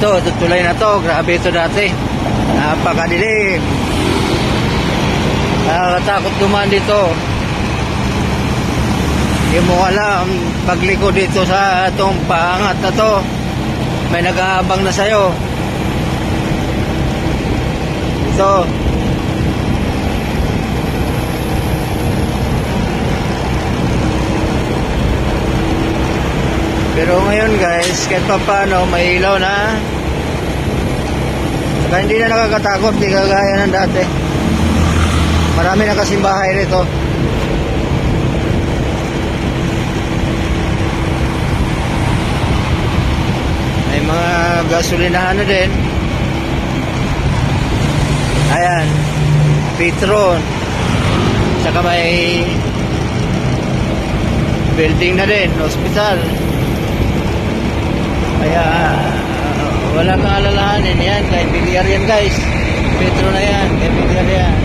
Ito tulay na to, grabe ito dati. Napakadilim. Nakakatakot dumaan dito. Hindi mo alam, pagliko dito sa itong paangat na to, may nag-aabang na sa'yo. Ito. Pero ngayon guys, kahit pa paano, may ilaw na. Saka hindi na nakakatakot, di kagaya ng dati. Marami na kasing bahay rito. May mga gasolinahan na din. Ayan, Petron. Saka may building na din, hospital. Kaya wala kang alalahanin yan, kay Bilyar yan guys. Petro na yan, kay Bilyar yan.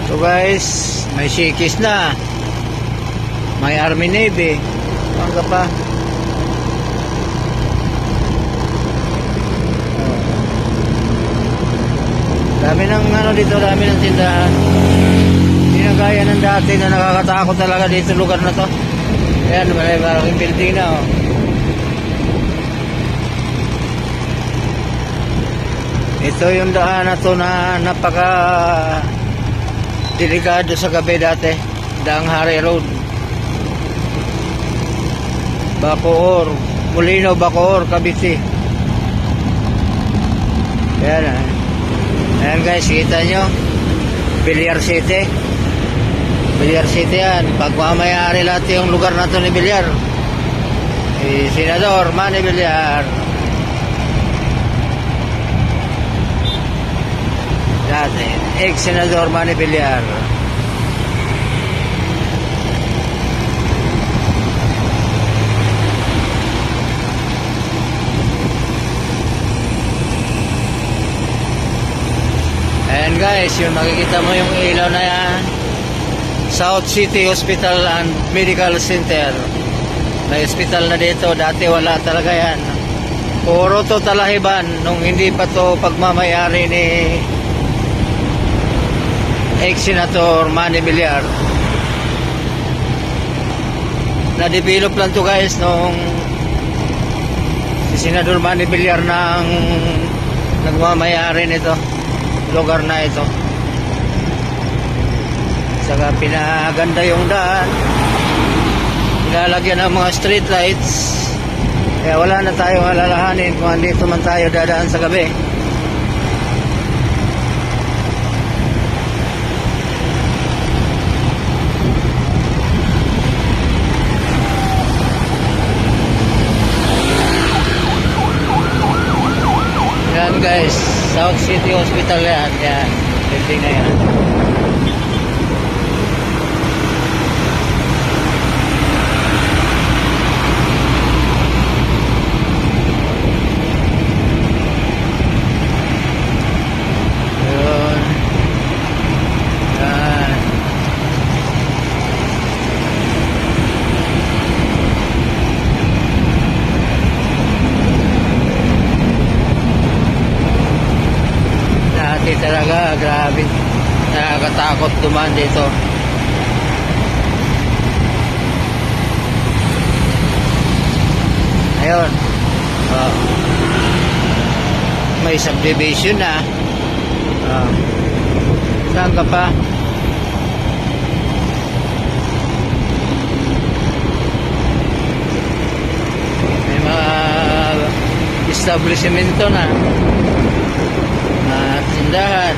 So guys, may Shikis na, may Army Navy, hanggang pa. Dami ng ano dito, dami ng tindahan. Hindi na gaya ng dati na nakakatakot talaga dito lugar na to. Ayan, may malaking building na oh. Ito yung daan na to na napaka delikado sa gabi dati, Daang Hari Road, Bacoor, Molino, Bacoor, Cavite. Ayan, ayan guys, kita nyo, Bilyar City. Bilyar City yan, pagmamayari lahat yung lugar na to ni Bilyar. Senador Manny Bilyar. Dati, ex-senador Manny Bilyar. Ayan guys, yung makikita mo yung ilaw na yan, South City Hospital and Medical Center. May hospital na dito, dati wala talaga yan. Puro to Talahiban nung hindi pa to pagmamayari ni ex-senator Manny Bilyar. Na-develop lang to guys nung si Senador Manny Bilyar na ang nagmamayari nito, lugar na ito. Saka pinaganda yung daan, nilalagyan ng mga street lights, kaya wala na tayong alalahanin kung andito man tayo dadaan sa gabi. Yan guys, South City Hospital yan, yan, building na yan. Yun. Yan. Dati talaga, grabe, nakakatakot dumaan dito. Ayun, may subdivision na. Saan ka pa? May mga establishmento na, tindahan.